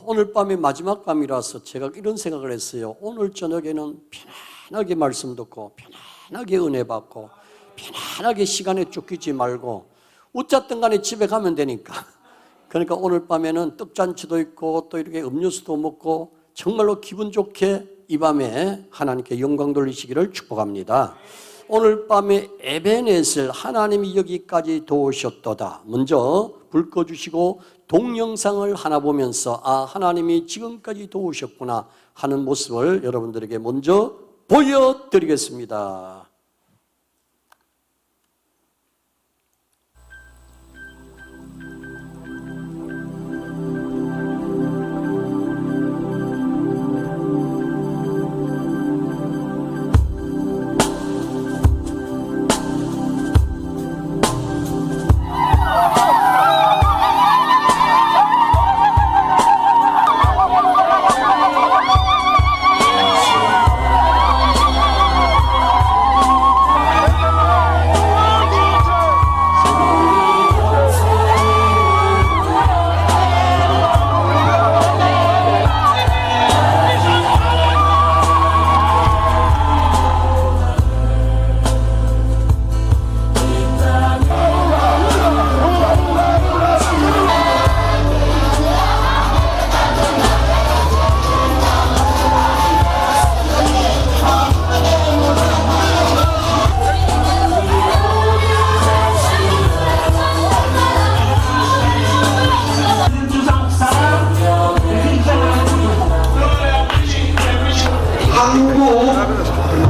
오늘 밤이 마지막 밤이라서 제가 이런 생각을 했어요. 오늘 저녁에는 편안하게 말씀 듣고 편안하게 은혜 받고 편안하게 시간에 쫓기지 말고 어쨌든 간에 집에 가면 되니까. 그러니까 오늘 밤에는 떡잔치도 있고 또 이렇게 음료수도 먹고 정말로 기분 좋게 이 밤에 하나님께 영광 돌리시기를 축복합니다. 오늘 밤에 에베넷을 하나님이 여기까지 도우셨도다. 먼저 불 꺼주시고 동영상을 하나 보면서 하나님이 지금까지 도우셨구나 하는 모습을 여러분들에게 먼저 보여드리겠습니다.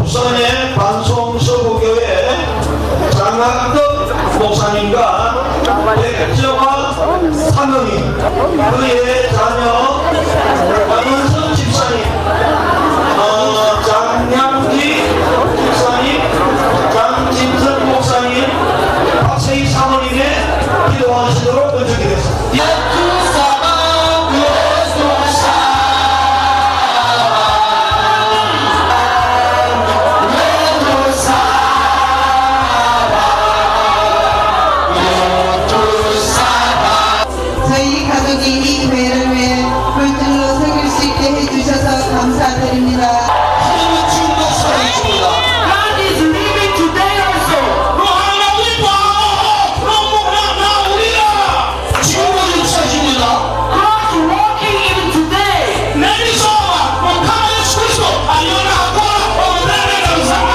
부산의 반송서구교회 장학덕 목사님과 백정화 사모님, 그의 자녀 박은선 집사님, 장량기 집사님, 장진선 목사님, 박세희 사모님의 기도하시도록 연주드리겠습니다. 저희 가족이 이 교회를 위해 불들로 새길 수 있게 해주셔서 감사드립니다. 하나님의 지금도 살아있습니다. God is living today also. 너 하나님 봐! 너 우리가 지금도 역사하십니다. God's working even today. 내리서 가만히 서서 일어나고 나를 감사합니다.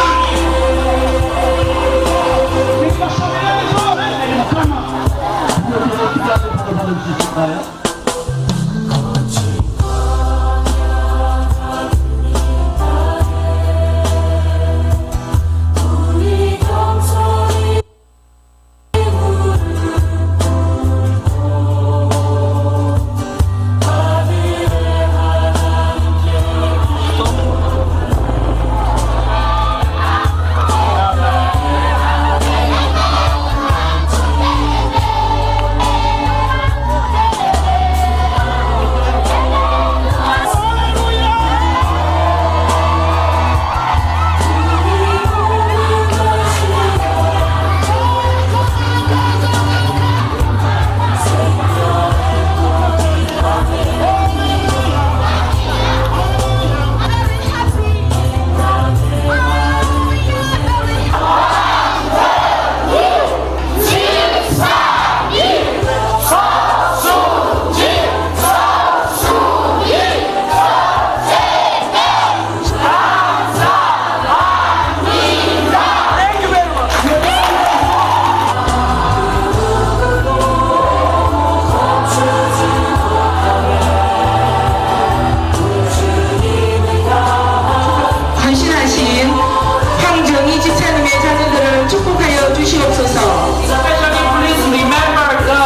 헌신하신 황정희 집사님의 자녀들을 축복하여 주시옵소서. Especially please remember the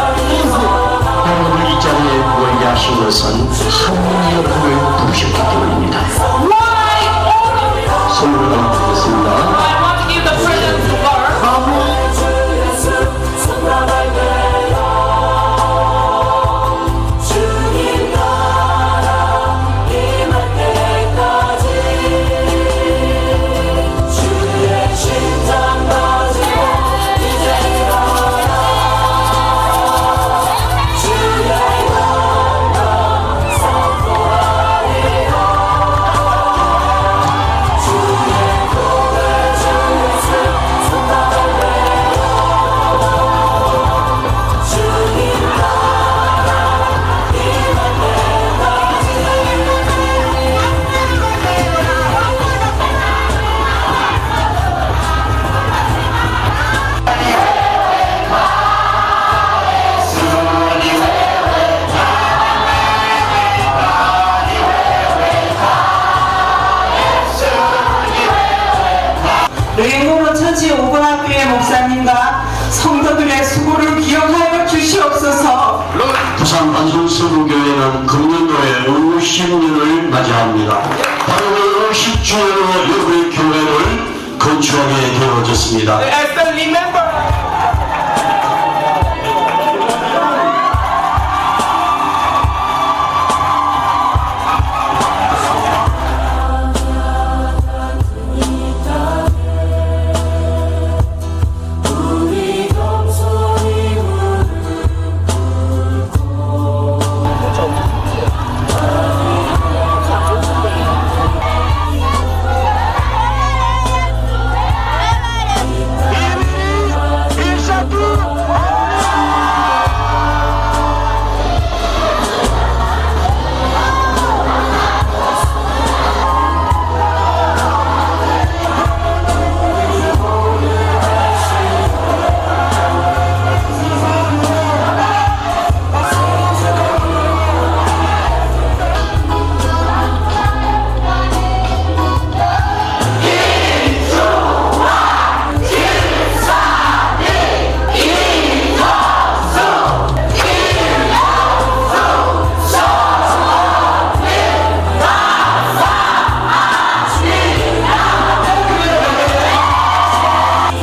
여러분을 이 자리에 모이게 하신 것은 하나님의 불을 부으셨기 때문입니다. why all of you. 선물을 드리겠습니다. I want to give the present to God. 주의 영광 레이모로 처지 오분학교의 목사님과 성도들의 수고를 기억하여 주시옵소서. 부산 안성서구교회는 금년도에 50년을 맞이합니다. 바로 그 50주년으로 여러분의 교회를 건축하게 되어졌습니다. As the remember.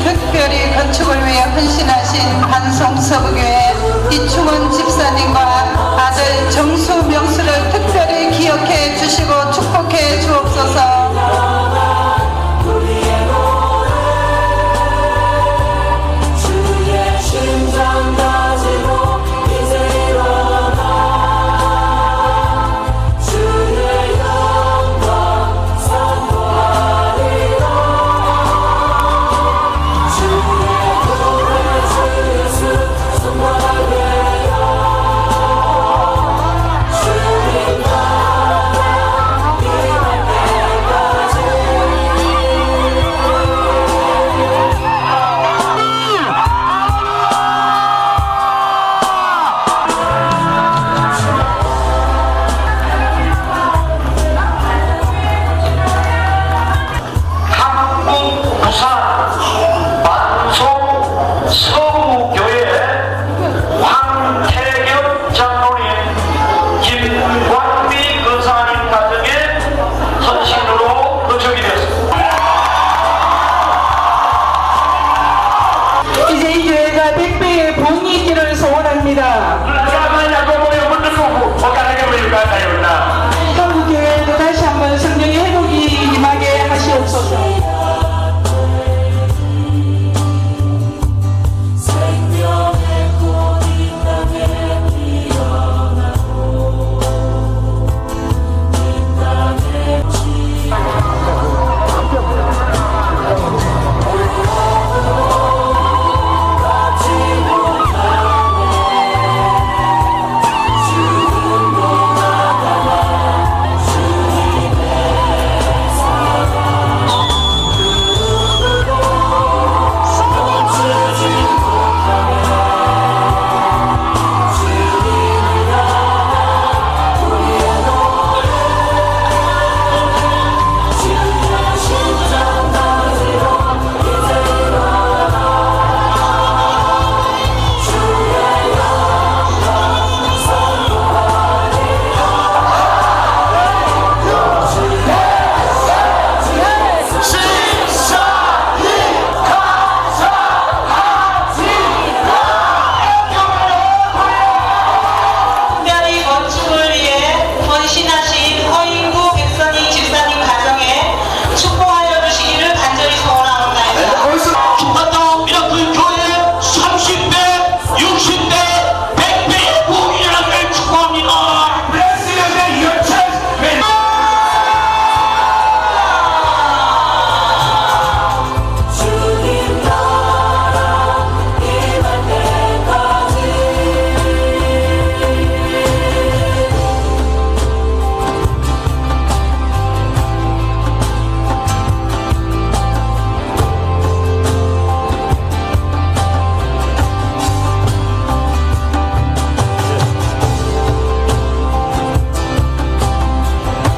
특별히 건축을 위해 헌신하신 한성서구교회 이충원 집사님과 아들 정수 명수를 특별히 기억해 주시고 축복해 주옵소서. 이제 이 교회가 100배의 복이 있기를 소원합니다. 한국 교회도 다시 한번 성령의 회복이 임하게 하시옵소서.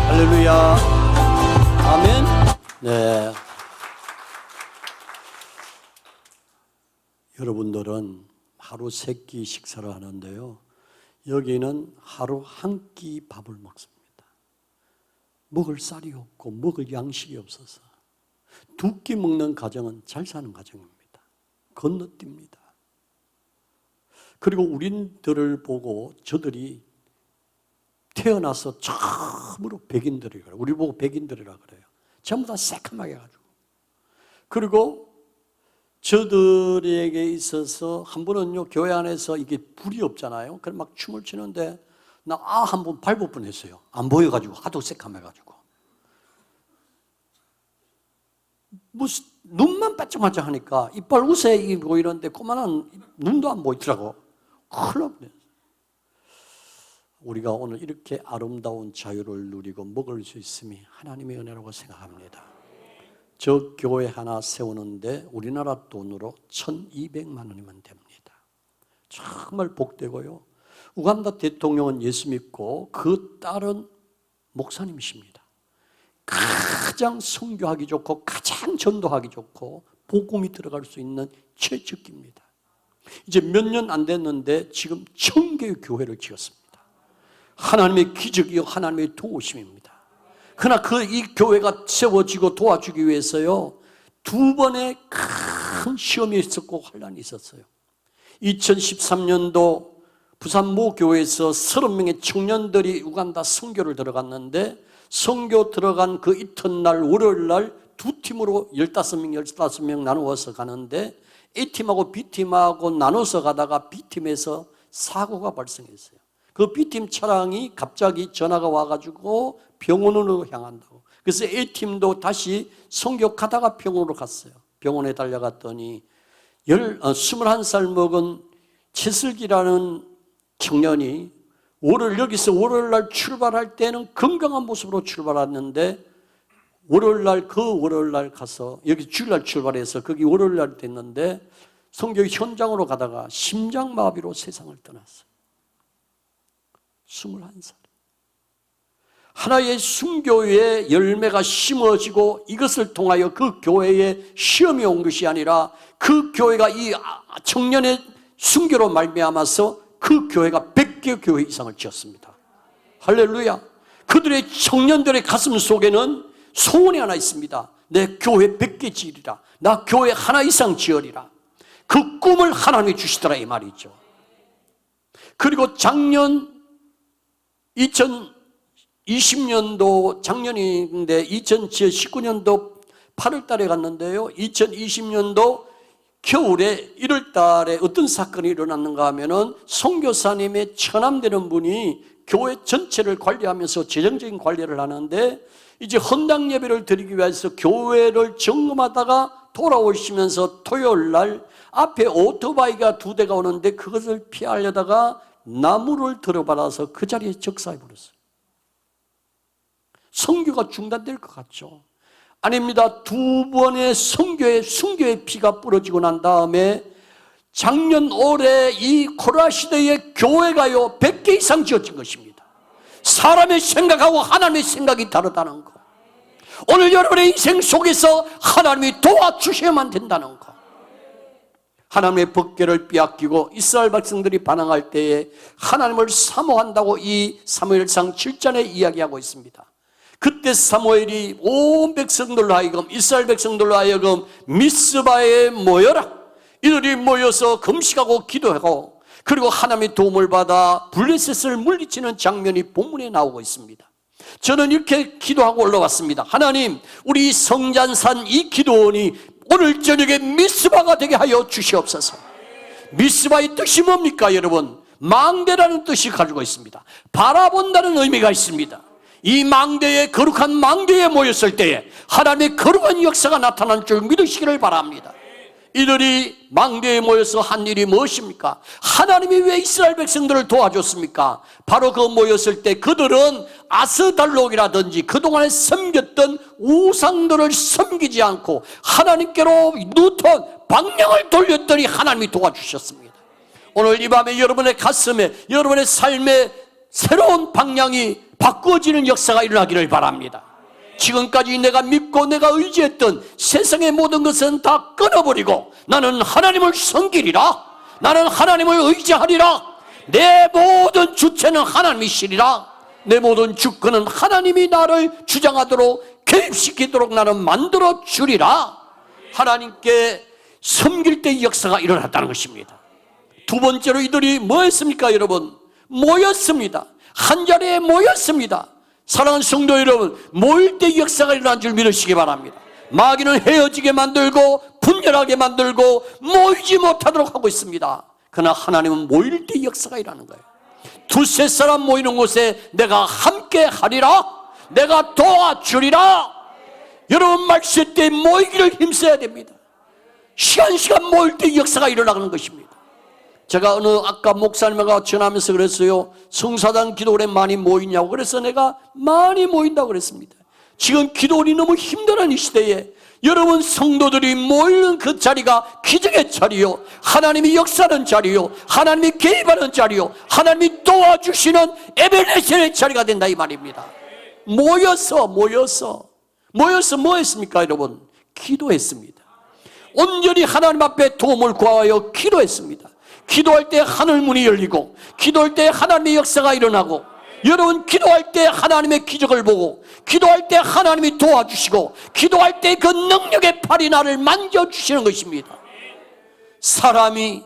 할렐루야. 아멘. 네. 여러분들은 하루 3끼 식사를 하는데요, 여기는 하루 한 끼 밥을 먹습니다. 먹을 쌀이 없고 먹을 양식이 없어서 2끼 먹는 가정은 잘 사는 가정입니다. 건너뜁니다. 그리고 우리들을 보고 저들이 태어나서 처음으로 백인들이라 그래요. 우리 보고 백인들이라 그래요. 전부 다 새까맣게 해가지고. 그리고 저들에게 있어서 한 번은요, 교회 안에서 이게 불이 없잖아요. 그럼 막 춤을 추는데 나 한 번 밟을 뻔했어요. 안 보여가지고 하도 새까매가지고. 무슨 눈만 반짝반짝 하니까 이빨 우세 보이는데 그만한 눈도 안 보이더라고. 큰일 났네. 우리가 오늘 이렇게 아름다운 자유를 누리고 먹을 수 있음이 하나님의 은혜라고 생각합니다. 저 교회 하나 세우는데 우리나라 돈으로 1,200만 원이면 됩니다. 정말 복되고요. 우간다 대통령은 예수 믿고 그 딸은 목사님이십니다. 가장 선교하기 좋고 가장 전도하기 좋고 복음이 들어갈 수 있는 최적기입니다. 이제 몇 년 안 됐는데 지금 1,000개의 교회를 지었습니다. 하나님의 기적이요, 하나님의 도우심입니다. 그러나 이 교회가 세워지고 도와주기 위해서요, 2번의 큰 시험이 있었고 환란이 있었어요. 2013년도 부산 모 교회에서 30명의 청년들이 우간다 선교를 들어갔는데, 선교 들어간 그 이튿날 월요일 날 2팀으로 15명 나누어서 가는데 A팀하고 B팀하고 나눠서 가다가 B팀에서 사고가 발생했어요. 그 B팀 차량이 갑자기 전화가 와가지고 병원으로 향한다고. 그래서 A팀도 다시 선교 가다가 병원으로 갔어요. 병원에 달려갔더니 21살 먹은 최슬기라는 청년이 여기서 월요일 날 출발할 때는 건강한 모습으로 출발했는데 월요일 날 가서 여기 주일 날 출발해서 거기 월요일 날 됐는데 선교 현장으로 가다가 심장마비로 세상을 떠났어요. 21살. 하나의 순교의 열매가 심어지고 이것을 통하여 그 교회에 시험이 온 것이 아니라 그 교회가 이 청년의 순교로 말미암아서 그 교회가 100개 교회 이상을 지었습니다. 할렐루야. 그들의 청년들의 가슴 속에는 소원이 하나 있습니다. 내 교회 100개 지으리라. 나 교회 하나 이상 지으리라. 그 꿈을 하나님이 주시더라 이 말이죠. 그리고 작년 2020년도 작년인데 2019년도 8월 달에 갔는데요. 2020년도 겨울에 1월 달에 어떤 사건이 일어났는가 하면은 선교사님의 처남되는 분이 교회 전체를 관리하면서 재정적인 관리를 하는데 이제 헌당 예배를 드리기 위해서 교회를 점검하다가 돌아오시면서 토요일 날 앞에 오토바이가 2대가 오는데 그것을 피하려다가 나무를 들어받아서 그 자리에 적사해 버렸어요. 선교가 중단될 것 같죠? 아닙니다. 2번의 순교의 피가 뿌려지고 난 다음에 작년 올해 이 코로나 시대에 교회가요 100개 이상 지어진 것입니다. 사람의 생각하고 하나님의 생각이 다르다는 거. 오늘 여러분의 인생 속에서 하나님이 도와주셔야만 된다는 거. 하나님의 법궤를 빼앗기고 이스라엘 백성들이 반항할 때에 하나님을 사모한다고 이 사무엘상 7장에 이야기하고 있습니다. 그때 사무엘이 온 백성들로 하여금 이스라엘 백성들로 하여금 미스바에 모여라. 이들이 모여서 금식하고 기도하고 그리고 하나님의 도움을 받아 블레셋을 물리치는 장면이 본문에 나오고 있습니다. 저는 이렇게 기도하고 올라왔습니다. 하나님, 우리 성잔산 이 기도원이 오늘 저녁에 미스바가 되게 하여 주시옵소서. 미스바의 뜻이 뭡니까 여러분? 망대라는 뜻이 가지고 있습니다. 바라본다는 의미가 있습니다. 이 망대에 거룩한 망대에 모였을 때에 하나님의 거룩한 역사가 나타난 줄 믿으시기를 바랍니다. 이들이 망대에 모여서 한 일이 무엇입니까? 하나님이 왜 이스라엘 백성들을 도와줬습니까? 바로 그 모였을 때 그들은 아스달록이라든지 그동안에 섬겼던 우상들을 섬기지 않고 하나님께로 누턴 방향을 돌렸더니 하나님이 도와주셨습니다. 오늘 이 밤에 여러분의 가슴에 여러분의 삶에 새로운 방향이 바꾸어지는 역사가 일어나기를 바랍니다. 지금까지 내가 믿고 내가 의지했던 세상의 모든 것은 다 끊어버리고 나는 하나님을 섬기리라. 나는 하나님을 의지하리라. 내 모든 주체는 하나님이시리라. 내 모든 주권은 하나님이 나를 주장하도록 개입시키도록 나는 만들어 주리라. 하나님께 섬길 때의 역사가 일어났다는 것입니다. 두 번째로 이들이 뭐 했습니까, 여러분? 모였습니다. 한 자리에 모였습니다. 사랑하는 성도 여러분, 모일 때 역사가 일어난 줄 믿으시기 바랍니다. 마귀는 헤어지게 만들고 분열하게 만들고 모이지 못하도록 하고 있습니다. 그러나 하나님은 모일 때 역사가 일어나는 거예요. 두세 사람 모이는 곳에 내가 함께 하리라. 내가 도와주리라. 여러분 말씀 때 모이기를 힘써야 됩니다. 시간 모일 때 역사가 일어나는 것입니다. 제가 아까 목사님과 전하면서 그랬어요. 성사당 기도원에 많이 모이냐고. 그래서 내가 많이 모인다고 그랬습니다. 지금 기도원이 너무 힘들어하는 이 시대에 여러분 성도들이 모이는 그 자리가 기적의 자리요, 하나님이 역사하는 자리요, 하나님이 개입하는 자리요, 하나님이 도와주시는 에베네셀의 자리가 된다 이 말입니다. 모여서 뭐 했습니까, 여러분? 기도했습니다. 온전히 하나님 앞에 도움을 구하여 기도했습니다. 기도할 때 하늘문이 열리고, 기도할 때 하나님의 역사가 일어나고, 여러분 기도할 때 하나님의 기적을 보고, 기도할 때 하나님이 도와주시고, 기도할 때 그 능력의 팔이 나를 만져주시는 것입니다. 사람이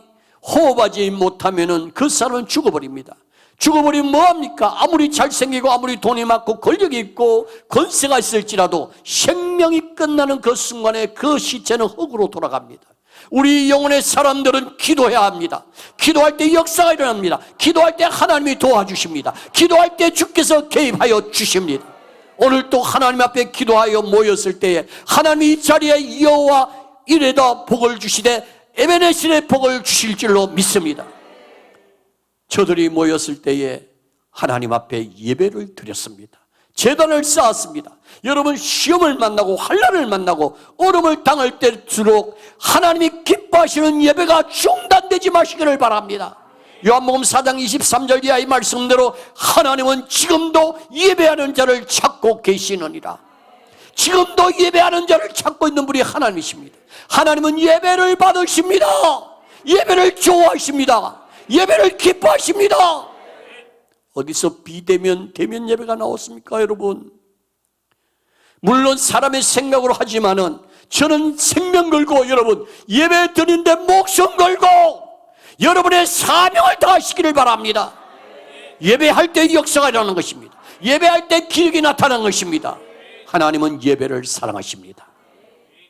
호흡하지 못하면 그 사람은 죽어버립니다. 죽어버리면 뭐합니까? 아무리 잘생기고 아무리 돈이 많고 권력이 있고 권세가 있을지라도 생명이 끝나는 그 순간에 그 시체는 흙으로 돌아갑니다. 우리 영혼의 사람들은 기도해야 합니다. 기도할 때 역사가 일어납니다. 기도할 때 하나님이 도와주십니다. 기도할 때 주께서 개입하여 주십니다. 오늘 또 하나님 앞에 기도하여 모였을 때에 하나님이 이 자리에 여호와 이레다 복을 주시되 에베네셀의 복을 주실 줄로 믿습니다. 저들이 모였을 때에 하나님 앞에 예배를 드렸습니다. 제단을 쌓았습니다. 여러분 시험을 만나고 환난을 만나고 얼음을 당할 때일수록 하나님이 기뻐하시는 예배가 중단되지 마시기를 바랍니다. 요한복음 4장 23절 이하의 말씀대로 하나님은 지금도 예배하는 자를 찾고 계시느니라. 지금도 예배하는 자를 찾고 있는 분이 하나님이십니다. 하나님은 예배를 받으십니다. 예배를 좋아하십니다. 예배를 기뻐하십니다. 어디서 비대면 대면 예배가 나왔습니까, 여러분? 물론 사람의 생각으로 하지만은 저는 생명 걸고 여러분 예배 드리는데 목숨 걸고 여러분의 사명을 다하시기를 바랍니다. 예배할 때 역사가 일어나는 것입니다. 예배할 때 기적이 나타나는 것입니다. 하나님은 예배를 사랑하십니다.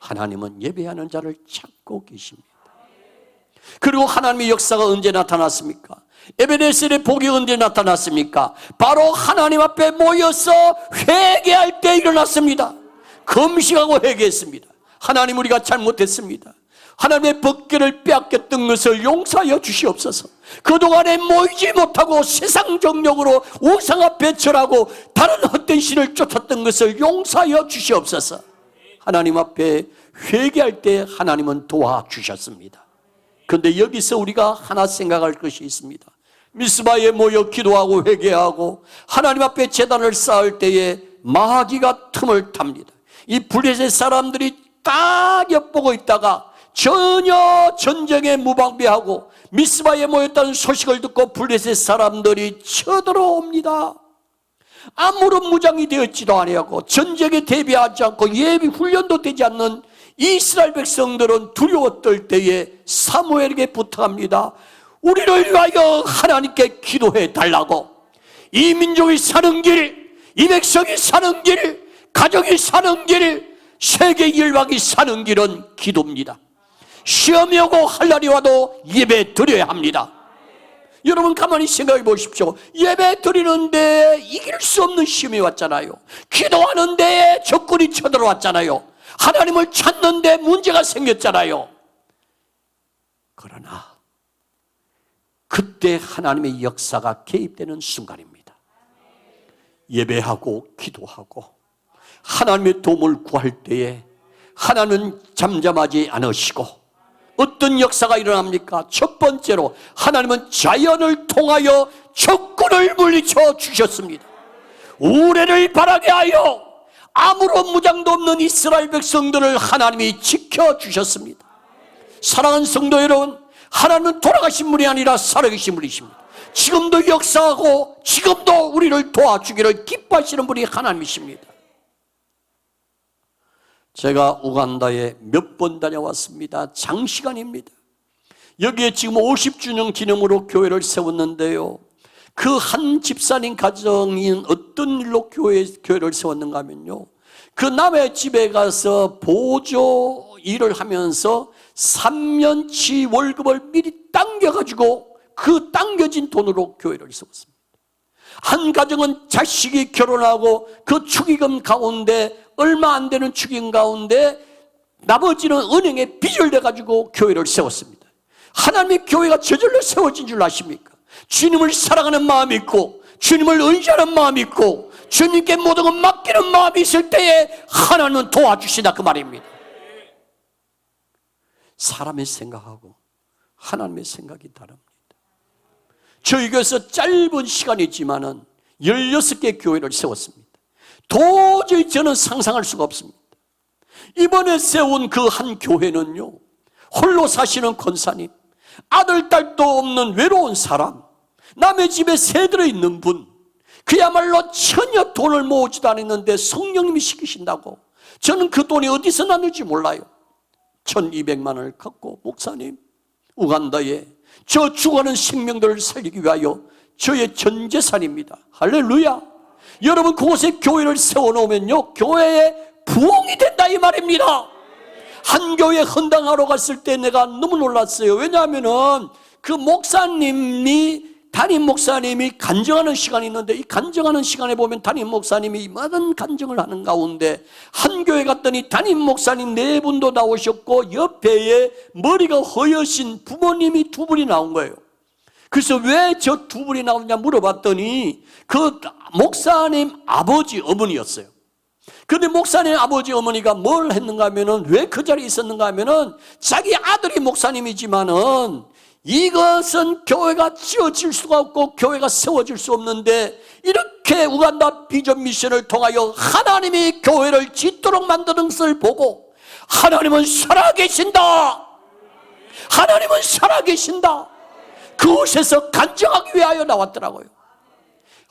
하나님은 예배하는 자를 찾고 계십니다. 그리고 하나님의 역사가 언제 나타났습니까? 에베네셀의 복이 언제 나타났습니까? 바로 하나님 앞에 모여서 회개할 때 일어났습니다. 금식하고 회개했습니다. 하나님, 우리가 잘못했습니다. 하나님의 법궤를 빼앗겼던 것을 용서하여 주시옵소서. 그동안에 모이지 못하고 세상 정욕으로 우상 앞에 절하고 다른 헛된 신을 쫓았던 것을 용서하여 주시옵소서. 하나님 앞에 회개할 때 하나님은 도와주셨습니다. 그런데 여기서 우리가 하나 생각할 것이 있습니다. 미스바에 모여 기도하고 회개하고 하나님 앞에 제단을 쌓을 때에 마귀가 틈을 탑니다. 이 블레셋 사람들이 딱 엿보고 있다가 전혀 전쟁에 무방비하고 미스바에 모였다는 소식을 듣고 블레셋 사람들이 쳐들어옵니다. 아무런 무장이 되었지도 아니하고 전쟁에 대비하지 않고 예비 훈련도 되지 않는 이스라엘 백성들은 두려워 떨 때에 사무엘에게 부탁합니다. 우리를 위하여 하나님께 기도해 달라고. 이 민족이 사는 길, 이 백성이 사는 길, 가정이 사는 길, 세계 열방이 사는 길은 기도입니다. 시험이 오고 환난이 와도 예배 드려야 합니다. 여러분 가만히 생각해 보십시오. 예배 드리는데 이길 수 없는 시험이 왔잖아요. 기도하는데 적군이 쳐들어왔잖아요. 하나님을 찾는데 문제가 생겼잖아요. 그러나 그때 하나님의 역사가 개입되는 순간입니다. 예배하고 기도하고 하나님의 도움을 구할 때에 하나님은 잠잠하지 않으시고 어떤 역사가 일어납니까? 첫 번째로 하나님은 자연을 통하여 적군을 물리쳐 주셨습니다. 우레를 바라게 하여 아무런 무장도 없는 이스라엘 백성들을 하나님이 지켜주셨습니다. 사랑하는 성도 여러분, 하나님은 돌아가신 분이 아니라 살아계신 분이십니다. 지금도 역사하고 지금도 우리를 도와주기를 기뻐하시는 분이 하나님이십니다. 제가 우간다에 몇 번 다녀왔습니다. 장시간입니다. 여기에 지금 50주년 기념으로 교회를 세웠는데요, 그 한 집사님 가정인 어떤 일로 교회를 세웠는가 하면요, 그 남의 집에 가서 보조 일을 하면서 3년치 월급을 미리 당겨가지고 그 당겨진 돈으로 교회를 세웠습니다. 한 가정은 자식이 결혼하고 그 축의금 가운데, 얼마 안 되는 축의금 가운데 나머지는 은행에 빚을 내가지고 교회를 세웠습니다. 하나님의 교회가 저절로 세워진 줄 아십니까? 주님을 사랑하는 마음이 있고 주님을 의지하는 마음이 있고 주님께 모든 걸 맡기는 마음이 있을 때에 하나님은 도와주시다, 그 말입니다. 사람의 생각하고 하나님의 생각이 다릅니다. 저희 교회에서 짧은 시간이지만은 16개 교회를 세웠습니다. 도저히 저는 상상할 수가 없습니다. 이번에 세운 그 한 교회는요, 홀로 사시는 권사님, 아들 딸도 없는 외로운 사람, 남의 집에 새들어 있는 분, 그야말로 전혀 돈을 모으지도 않았는데 성령님이 시키신다고, 저는 그 돈이 어디서 났는지 몰라요. 1200만 원을 갖고, 목사님, 우간다에 저 죽어가는 생명들을 살리기 위하여 저의 전 재산입니다. 할렐루야. 여러분, 그곳에 교회를 세워놓으면요, 교회에 부흥이 된다, 이 말입니다. 한 교회 헌당하러 갔을 때 내가 너무 놀랐어요. 왜냐하면은 그 담임 목사님이 간증하는 시간이 있는데, 이 간증하는 시간에 보면 담임 목사님이 많은 간증을 하는 가운데 한 교회 갔더니 담임 목사님 4분도 나오셨고 옆에 머리가 허여신 부모님이 2분이 나온 거예요. 그래서 왜 저 2분이 나오냐 물어봤더니 그 목사님 아버지 어머니였어요. 그런데 목사님 아버지 어머니가 뭘 했는가 하면은, 왜 그 자리에 있었는가 하면은, 자기 아들이 목사님이지만은 이것은 교회가 지어질 수가 없고 교회가 세워질 수 없는데, 이렇게 우간다 비전 미션을 통하여 하나님이 교회를 짓도록 만드는 것을 보고 하나님은 살아계신다, 하나님은 살아계신다, 그곳에서 간증하기 위하여 나왔더라고요.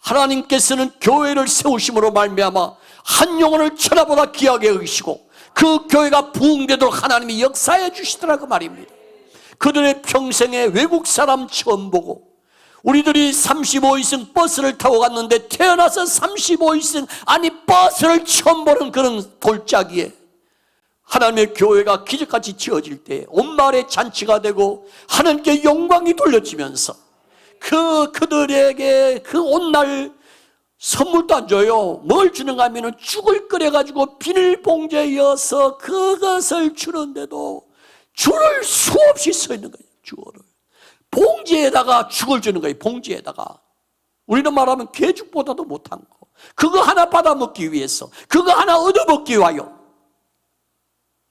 하나님께서는 교회를 세우심으로 말미암아 한 영혼을 천하보다 귀하게 여기시고 그 교회가 부흥되도록 하나님이 역사해 주시더라고 말입니다. 그들의 평생에 외국 사람 처음 보고, 우리들이 35인승 버스를 타고 갔는데 태어나서 35인승 아니 버스를 처음 보는 그런 골짜기에 하나님의 교회가 기적같이 지어질 때 온 마을에 잔치가 되고 하나님께 영광이 돌려지면서 그들에게 그 온 날 선물도 안 줘요. 뭘 주는가 하면 죽을 끓여가지고 비닐봉지에 이어서 그것을 주는데도 줄을 수없이 서 있는 거예요. 줄을 봉지에다가 죽을 주는 거예요. 봉지에다가. 우리는 말하면 개죽보다도 못한 거, 그거 하나 받아 먹기 위해서, 그거 하나 얻어 먹기 위하여.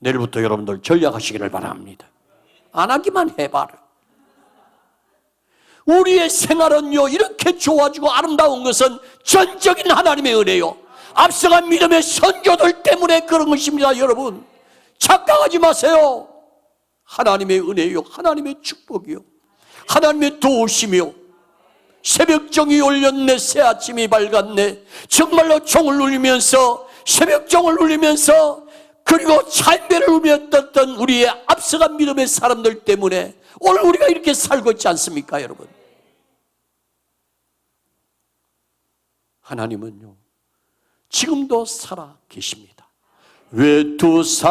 내일부터 여러분들 전략하시기를 바랍니다. 안 하기만 해봐라. 우리의 생활은요, 이렇게 좋아지고 아름다운 것은 전적인 하나님의 은혜요, 앞서간 믿음의 선교들 때문에 그런 것입니다. 여러분, 착각하지 마세요. 하나님의 은혜요, 하나님의 축복이요, 하나님의 도우심이요. 새벽종이 울렸네, 새아침이 밝았네. 정말로 종을 울리면서, 새벽종을 울리면서, 그리고 찬배를 울렸던 우리의 앞서간 믿음의 사람들 때문에 오늘 우리가 이렇게 살고 있지 않습니까, 여러분? 하나님은요, 지금도 살아 계십니다. 외투사바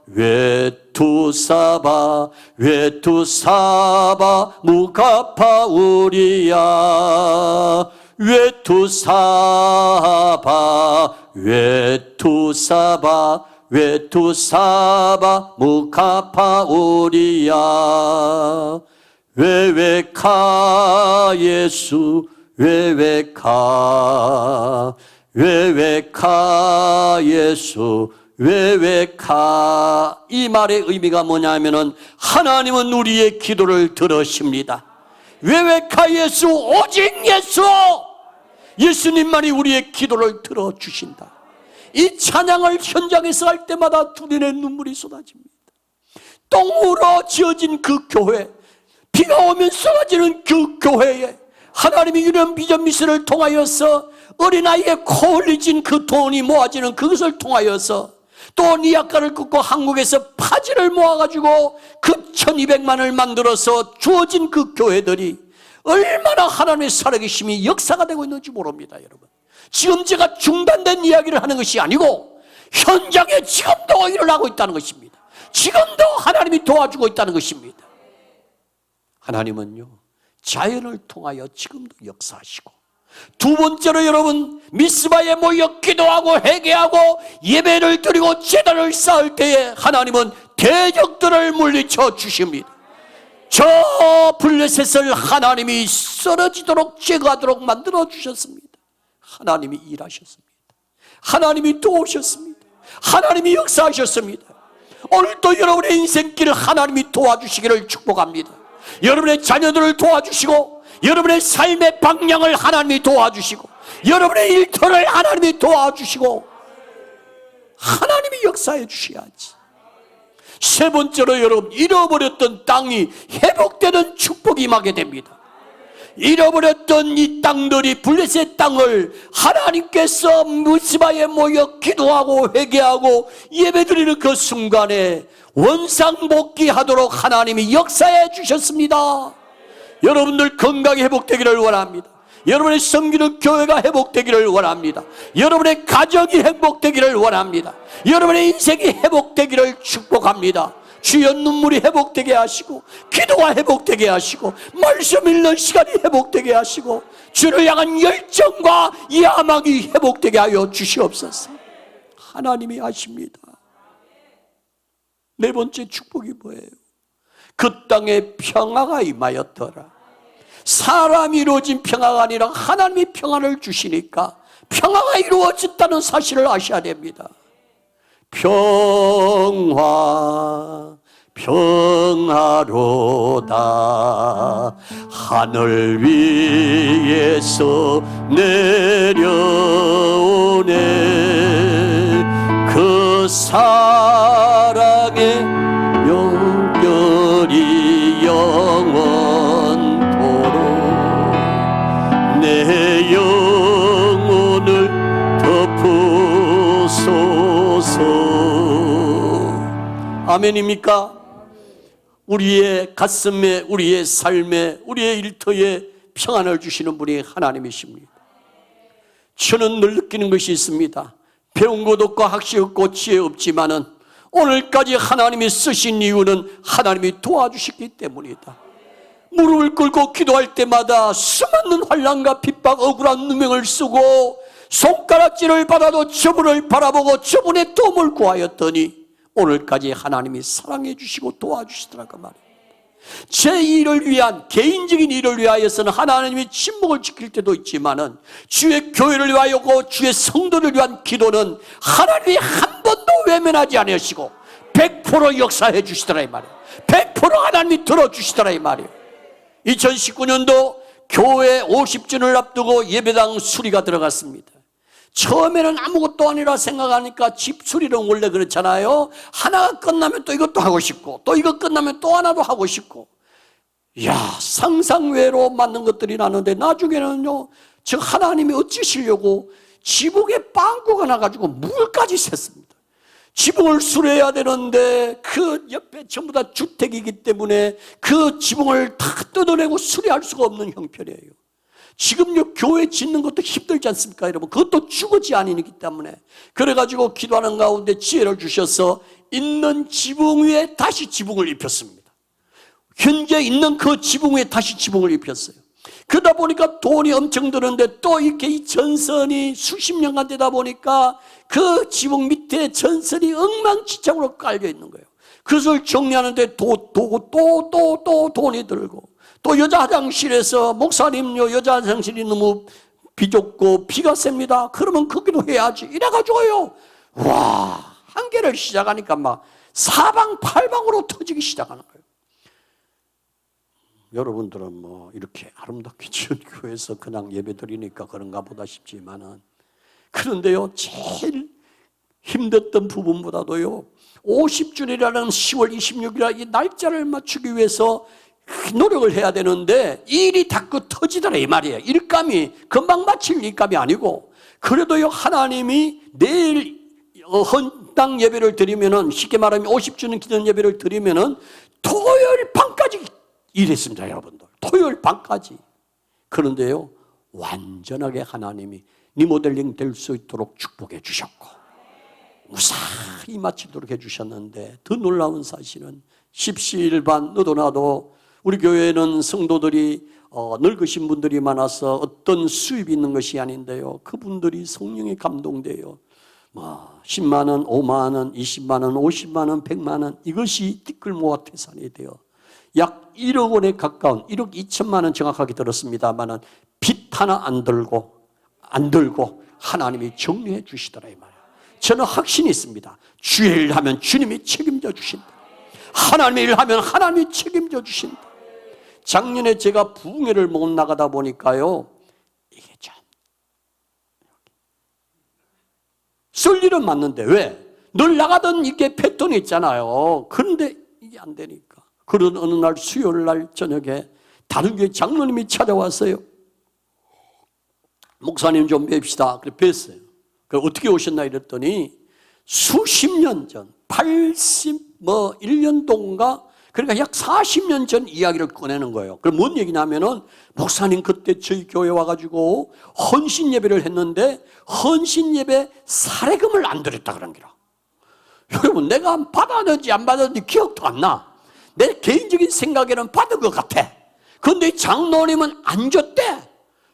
외투사바 외투사바 무가파우리야, 외투사바 외투사바 외투사바 무가파우리야, 외외카 예수 외외카 외외카 예수 외외카. 이 말의 의미가 뭐냐면은 하나님은 우리의 기도를 들으십니다. 외외카 예수, 오직 예수. 예수님만이 우리의 기도를 들어주신다. 이 찬양을 현장에서 할 때마다 두 눈에 눈물이 쏟아집니다. 똥으로 지어진 그 교회, 비가 오면 쏟아지는 그 교회에 하나님이 이런 비전 미션을 통하여서 어린아이의 코 흘리진 그 돈이 모아지는 그것을 통하여서 또 니아가를 끊고 한국에서 파지를 모아가지고 그 1200만을 만들어서 주어진 그 교회들이 얼마나 하나님의 살아계심이 역사가 되고 있는지 모릅니다. 여러분, 지금 제가 중단된 이야기를 하는 것이 아니고 현장에 지금도 일어나고 있다는 것입니다. 지금도 하나님이 도와주고 있다는 것입니다. 하나님은요, 자연을 통하여 지금도 역사하시고, 두 번째로 여러분, 미스바에 모여 기도하고 회개하고 예배를 드리고 제단을 쌓을 때에 하나님은 대적들을 물리쳐 주십니다. 저 블레셋을 하나님이 쓰러지도록 제거하도록 만들어 주셨습니다. 하나님이 일하셨습니다. 하나님이 도우셨습니다. 하나님이 역사하셨습니다. 오늘도 여러분의 인생길을 하나님이 도와주시기를 축복합니다. 여러분의 자녀들을 도와주시고, 여러분의 삶의 방향을 하나님이 도와주시고, 여러분의 일터를 하나님이 도와주시고, 하나님이 역사해 주셔야지. 세 번째로 여러분, 잃어버렸던 땅이 회복되는 축복이 임하게 됩니다. 잃어버렸던 이 땅들이, 블레셋 땅을 하나님께서 미스바에 모여 기도하고 회개하고 예배드리는 그 순간에 원상복귀하도록 하나님이 역사해 주셨습니다. 여러분들 건강이 회복되기를 원합니다. 여러분의 섬기는 교회가 회복되기를 원합니다. 여러분의 가정이 회복되기를 원합니다. 여러분의 인생이 회복되기를 축복합니다. 주여, 눈물이 회복되게 하시고, 기도가 회복되게 하시고, 말씀 읽는 시간이 회복되게 하시고, 주를 향한 열정과 야망이 회복되게 하여 주시옵소서. 하나님이 하십니다. 네 번째 축복이 뭐예요? 그 땅에 평화가 임하였더라. 사람이 이루어진 평화가 아니라 하나님이 평안을 주시니까 평화가 이루어졌다는 사실을 아셔야 됩니다. 평화 평화로다. 하늘 위에서 내려오네. 그 사랑의 연결이 영원토록 내 영혼을 덮으소서. 아멘입니까? 우리의 가슴에, 우리의 삶에, 우리의 일터에 평안을 주시는 분이 하나님이십니다. 저는 늘 느끼는 것이 있습니다. 배운 것 없고 학식 없고 지혜 없지만은 오늘까지 하나님이 쓰신 이유는 하나님이 도와주셨기 때문이다. 무릎을 꿇고 기도할 때마다 수많은 환난과 핍박, 억울한 누명을 쓰고 손가락질을 받아도 저분을 바라보고 저분의 도움을 구하였더니 오늘까지 하나님이 사랑해 주시고 도와주시더라고 말입니다. 제 일을 위한, 개인적인 일을 위하여서는 하나님이 침묵을 지킬 때도 있지만은 주의 교회를 위하여고 주의 성도를 위한 기도는 하나님이 한 번도 외면하지 않으시고 100% 역사해 주시더라 이 말이에요. 100% 하나님이 들어주시더라 이 말이에요. 2019년도 교회 50주년을 앞두고 예배당 수리가 들어갔습니다. 처음에는 아무것도 아니라 생각하니까 집 수리는 원래 그렇잖아요. 하나가 끝나면 또 이것도 하고 싶고, 또 이거 끝나면 또 하나도 하고 싶고, 이야, 상상외로 맞는 것들이 나는데 나중에는요, 저 하나님이 어찌시려고 지붕에 빵꾸가 나가지고 물까지 샜습니다. 지붕을 수리해야 되는데 그 옆에 전부 다 주택이기 때문에 그 지붕을 다 뜯어내고 수리할 수가 없는 형편이에요. 지금요, 교회 짓는 것도 힘들지 않습니까, 여러분? 그것도 주거지 아니기 때문에. 그래가지고 기도하는 가운데 지혜를 주셔서 있는 지붕 위에 다시 지붕을 입혔습니다. 현재 있는 그 지붕 위에 다시 지붕을 입혔어요. 그러다 보니까 돈이 엄청 드는데 또 이렇게 이 전선이 수십 년간 되다 보니까 그 지붕 밑에 전선이 엉망진창으로 깔려 있는 거예요. 그것을 정리하는데 또 돈이 들고, 또 여자 화장실에서 목사님요, 여자 화장실이 너무 비좁고 비가 셉니다. 그러면 거기도 해야지. 이래가지고요, 와, 한 개를 시작하니까 막 사방팔방으로 터지기 시작하는 거예요. 여러분들은 뭐 이렇게 아름답게 지은 교회에서 그냥 예배 드리니까 그런가 보다 싶지만은, 그런데요, 제일 힘들었던 부분보다도요, 50주년이라는 10월 26일 이 날짜를 맞추기 위해서 노력을 해야 되는데 일이 자꾸 터지더라 이 말이에요. 일감이 금방 마칠 일감이 아니고, 그래도요 하나님이 내일 헌당 예배를 드리면은, 쉽게 말하면 50주년 기념 예배를 드리면은 토요일 밤까지 일했습니다, 여러분들. 토요일 밤까지. 그런데요, 완전하게 하나님이 리모델링 될 수 있도록 축복해 주셨고 무사히 마치도록 해주셨는데, 더 놀라운 사실은 십시일반 너도 나도, 우리 교회는 성도들이 늙으신 분들이 많아서 어떤 수입이 있는 것이 아닌데요, 그분들이 성령에 감동돼요. 10만 원, 5만 원, 20만 원, 50만 원, 100만 원, 이것이 티끌 모아 태산이 돼요. 약 1억 원에 가까운, 1억 2천만 원 정확하게 들었습니다만 빚 하나 안 들고 하나님이 정리해 주시더라 이 말이에요. 저는 확신이 있습니다. 주의 일 하면 주님이 책임져 주신다. 하나님의 일 하면 하나님이 책임져 주신다. 작년에 제가 부흥회를 못 나가다 보니까요, 이게 참 쓸 일은 맞는데 왜? 늘 나가던 이게 패턴이 있잖아요. 그런데 이게 안 되니까, 그런 어느 날 수요일 날 저녁에 다른 교회 장로님이 찾아왔어요. 목사님 좀 뵙시다. 그래 뵀어요. 그래 어떻게 오셨나 이랬더니 수십 년 전, 1년도인가, 그러니까 약 40년 전 이야기를 꺼내는 거예요. 그럼 뭔 얘기냐면은, 목사님 그때 저희 교회 와가지고 헌신 예배를 했는데 헌신 예배 사례금을 안 드렸다 그런 거라. 여러분, 내가 받았는지 안 받았는지 기억도 안 나. 내 개인적인 생각에는 받은 것 같아. 그런데 장로님은 안 줬대.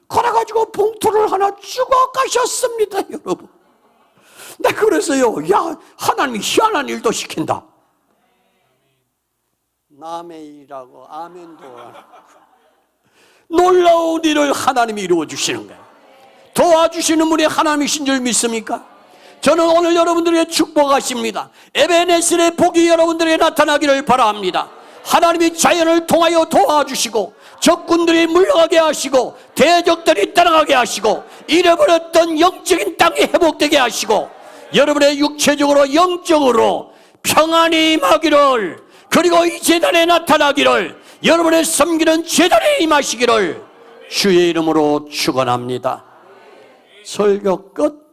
그래가지고 봉투를 하나 주고 가셨습니다, 여러분. 나 그래서요, 야, 하나님이 희한한 일도 시킨다. 남의 일이라고 아멘도 안 하고. 놀라운 일을 하나님이 이루어 주시는 거예요. 도와주시는 분이 하나님이신 줄 믿습니까? 저는 오늘 여러분들에게 축복하십니다. 에베네셀의 복이 여러분들에게 나타나기를 바랍니다. 하나님이 자연을 통하여 도와주시고, 적군들이 물러가게 하시고, 대적들이 떠나가게 하시고, 잃어버렸던 영적인 땅이 회복되게 하시고, 여러분의 육체적으로 영적으로 평안이 임하기를, 그리고 이 제단에 나타나기를, 여러분의 섬기는 제단에 임하시기를 주의 이름으로 축원합니다. 설교 끝.